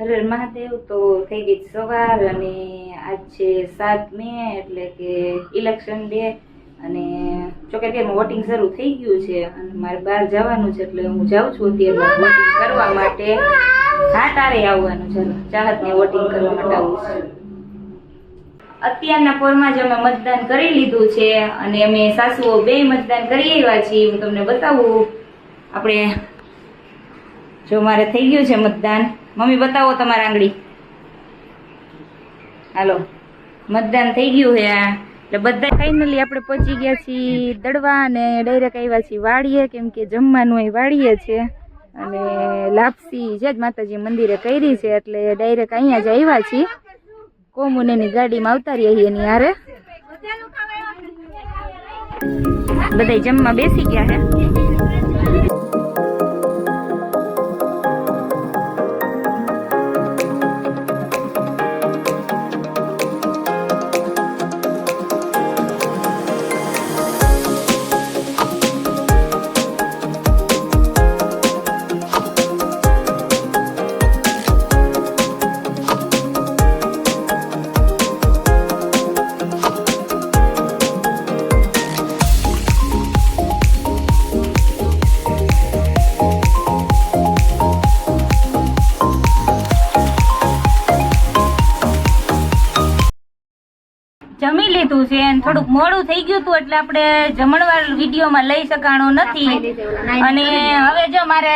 હર હર મહાદેવ। તો થઈ ગઈ સવાર અને આજ છે 7 મે એટલે કે ઇલેક્શન ડે અને ચોકેટીયામાં વોટિંગ શરૂ થઈ ગયું છે અને મારે બહાર જવાનું છે એટલે હું જાઉં છું અત્યારે વોટિંગ કરવા માટે। હા તારે આવવાનું છે, ચાહતને વોટિંગ કરવા માટે આવું છે। અત્યારના પોરમાં જ અમે મતદાન કરી લીધું છે અને અમે સાસુઓ બે મતદાન કરી આવ્યા છીએ। હું તમને બતાવું, આપણે જો મારે થઈ ગયું છે મતદાન। મમ્મી બતાવો તમારા આંગળી, હાલો મતદાન થઈ ગયું છે એટલે બધા ફાઇનલી આપણે પહોંચી ગયા છીએ દડવા અને ડાયરેક્ટ આવ્યા છીએ વાડીએ, કેમ કે જમવાનું અહીં વાડીએ છે અને લાપસી છે જ માતાજી મંદિરે કરી છે એટલે ડાયરેક્ટ અહીંયા જ આવ્યા છીએ। કોમુનેની ગાડીમાં આવતા રહીએ એની હારે બધા જમવા બેસી ગયા છે। જમી લીધું છે અને થોડુંક મોડું થઈ ગયું હતું એટલે આપણે જમણવાર વિડીયોમાં લઈ શકાણું નથી અને હવે જો મારે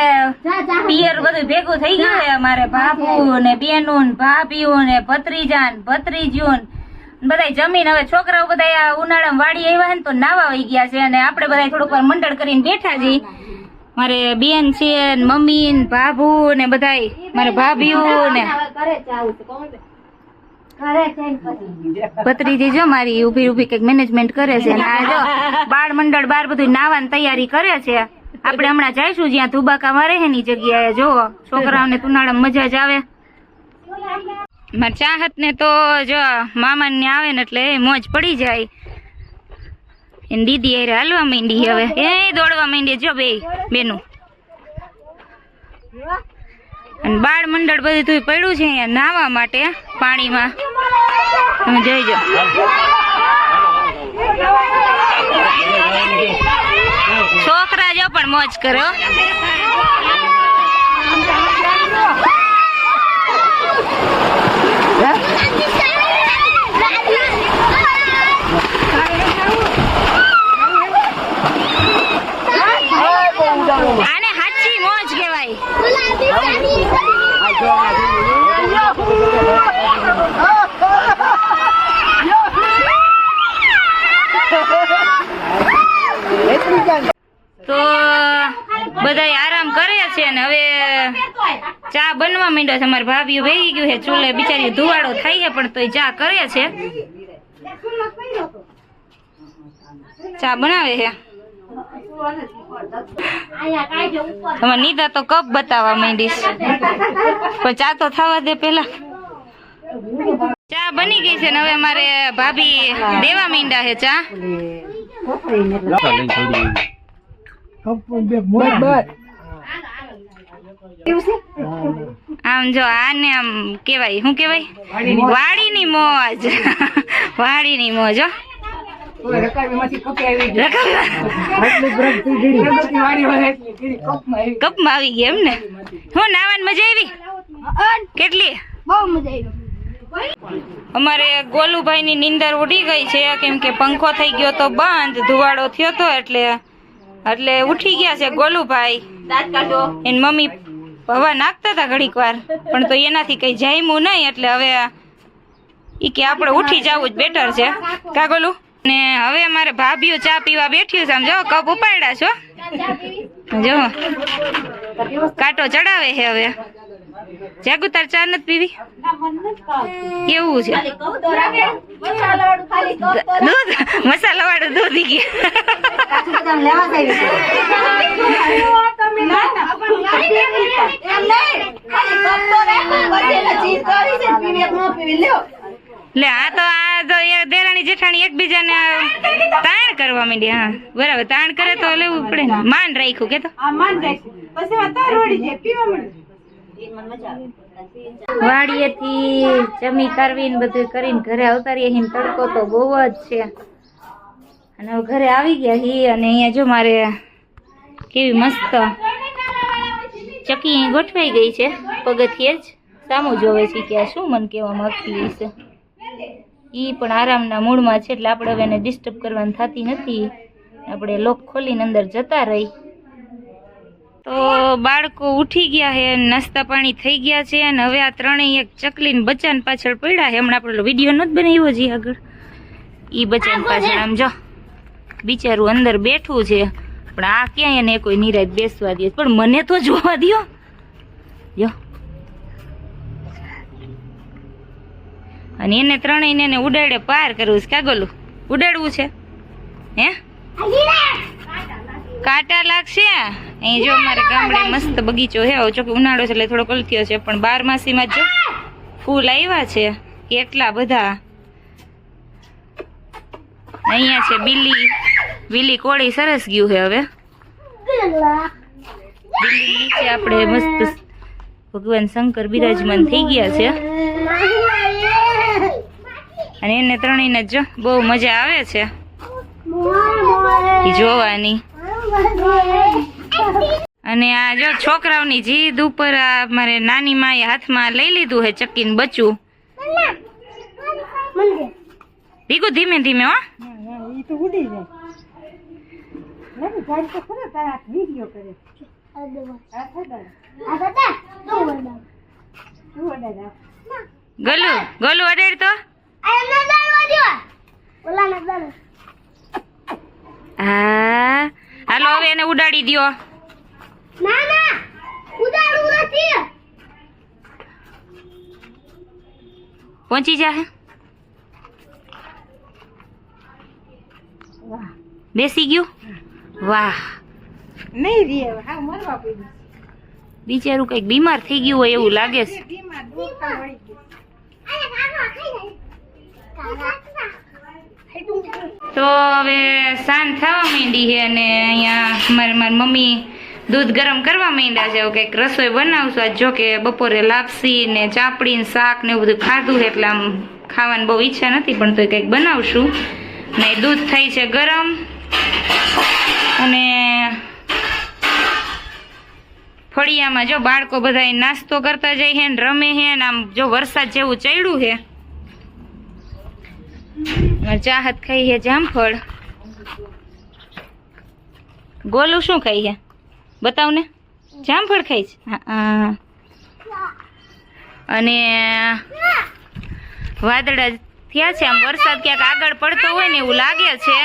પિયર બધું ભેગું થઈ ગયું છે। મારે બાપુ ને બેનું ભાભીઓ ને ભત્રીજા ને ભત્રીજ્યું બધા જમીન હવે છોકરાઓ બધા ઉનાળામાં વાડી આવ્યા ને તો નાવા વહી ગયા છે અને આપણે બધા થોડુંક વાર મંડળ કરીને બેઠા છીએ। મારે બેન છે મમ્મી ને ભાભુ ને બધા મારે ભાભીઓ ને ભત્રીજી જો મારી ઉભી ઉભી કઈક મેનેજમેન્ટ કરે છે। આ જો બાળ મંડળ બાર બધું નાવાની તૈયારી કરે છે। આપણે હમણાં જઈશું જ્યાં ધુબાકા મારે એની જગ્યાએ, જો છોકરાઓને ઉનાળામાં મજા જ આવે। મારી ચાહત ને તો જો મામા ને આવે ને એટલે મોજ પડી જાય। એની દીદી અરે હાલવા માંડી, હવે એ દોડવા માંડી જો બેનું અને બાળ મંડળ બધું પડ્યું છે અહીંયા નાહવા માટે પાણીમાં, તમે જોઈજો। છોકરા જો પણ મોજ કરો। આને હાચી મોજ કહેવાય। તો બધા આરામ કરે છે ને હવે ચા બનવા માંડ્યો છે। અમારી ભાભીઓ ભેગી ગયું છે ચૂલે, બિચારી ધુવાડો થાય છે પણ તોય ચા કરે છે, ચા બનાવે છે। તમારે નીતા તો કપ બતાવવા માંડીશ પણ ચા તો થવા દે પેલા। ચા બની ગઈ છે ને હવે મારે ભાભી દેવા માંડ્યા છે ચા। આમ જો આને આમ કેવાય, શું કેવાય, વાડીની મોજ વાડીની મોજ હો। કપમાં આવી ગયા એમ ને? હું નાવાની મજા આવી? કેટલી? બહુ મજા આવી। અમારે ગોલુભાઈ ની નીંદર ઉડી ગઈ છે કેમ કે પંખો થઈ ગયો તો બંધ, ધુવાડો થયો તો એટલે ઉઠી ગયા છે ગોલુભાઈ। એની મમ્મી હવા નાખતા હતા ઘડીક વાર પણ તો એનાથી કઈ જામ્યું નહીં એટલે હવે ઈ કે આપણે ઉઠી જવું જ બેટર છે કા ગોલું? ને હવે અમારે ભાભીઓ ચા પીવા બેઠ્યું છે, આમ જો કપ ઉપાડ્યા છો, જો કાંટો ચડાવે છે। હવે જાગુ તાર ચા નથી પીવી? કેવું છે દૂધ? મસાલા વાળું દૂધ લે આ તો દેરાણી જેઠાણી એકબીજાને તાણ કરવા માંડી। હા બરાબર, તાણ કરે તો લેવું પડે ને, માન રાખ્યું કે તો વાડીએથી જમી કરવીને બધું કરીને ઘરે આવતારીએ હિન તડકો તો બહુ જ છે અને હવે ઘરે આવી ગયા હી અને અહીંયા જો મારે કેવી મસ્ત ચકી ગોઠવાઈ ગઈ છે પગથિયે જ સામું જોવે છે કે આ શું મન કહેવા માંગતી હશે ઈ પણ આરામના મૂડમાં છે એટલે આપણે હવે એને ડિસ્ટર્બ કરવાની થતી નથી આપણે લોક ખોલીને અંદર જતા રહી તો બાળકો ઉઠી ગયા છે નાસ્તા પાણી થઈ ગયા છે અને હવે આ ત્રણેય એક ચકલીને બચ્ચાને પાછળ પડ્યા છે હમણાં આપણે વિડીયો નથી બનાવ્યો જી આગળ ઈ બચ્ચાને પાછળ આમ જો બિચારું અંદર બેઠું છે પણ આ ક્યાંય એને કોઈ નિરાત બેસવા દે પણ મને તો જોવા દ્યો જો અને એને ત્રણેયને એને ઉડાડે પાર કરવું છે કાગોલું ઉડાડવું છે હે કાંટા લાગશે અહીં જો અમારે ગામડે મસ્ત બગીચો છે જોકે ઉનાળો છે એટલે થોડો કલથિયો છે પણ 12માસીમાં જો ફૂલ આવ્યા છે કેટલા બધા અહીંયા છે બીલી કોળી સરસ ગયું છે હવે બીલી નીચે આપણે મસ્ત ભગવાન શંકર બિરાજમાન થઈ ગયા છે અને એને ત્રણેયને જો બહુ મજા આવે છે જોવાની અને આ જો છોકરાઓની જીદ ઉપર આ મારે નાની માએ હાથમાં લઈ લીધું હે ચક્કીને બચ્ચું ભીગું ધીમે ધીમે હો ગોલું અડાડ તો હા હાલો હવે એને ઉડાડી દ્યો પહોંચી જા બેસી ગયું વાહ બિચારું કઈક બીમાર થઈ ગયું હોય એવું લાગે છે તો હવે સાંજ થવા માંડી છે અને અહીંયા મારી મમ્મી દૂધ ગરમ કરવા માંડ્યા છે કંઈક રસોઈ બનાવશું આજ જો કે બપોરે લાપસી ને ચાપડી ને શાક ને એવું બધું ખાધું એટલે આમ ખાવાની બહુ ઈચ્છા નથી પણ તો કંઈક બનાવશું ને દૂધ થઈ છે ગરમ અને ફળિયામાં જો બાળકો બધા નાસ્તો કરતા જાય છે ને રમે છે ને આમ જો વરસાદ જેવું ચડ્યું છે ચાહત ખાઈ છે જામફળ ગોલું શું ખાઈ છે બતાવ ને જામફળ ખાઈ છે હા અને વાદળા થયા છે આમ વરસાદ ક્યાંક આગળ પડતો હોય ને એવું લાગે છે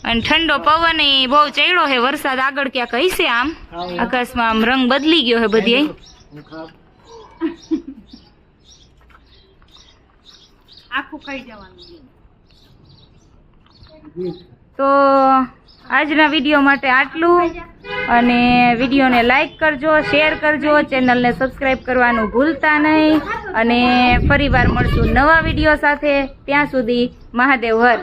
અને ઠંડો પવન બહુ ચડ્યો છે વરસાદ આગળ ક્યાંક હશે આમ આકાશમાં આમ રંગ બદલી ગયો છે બધી આખું ખાઈ જવાનું તો આજના વિડીયો માટે આટલું અને વિડીયોને લાઈક કરજો શેર કરજો ચેનલને સબસ્ક્રાઈબ કરવાનું ભૂલતા નહીં અને ફરીવાર મળશું નવા વિડીયો સાથે ત્યાં સુધી મહાદેવ હર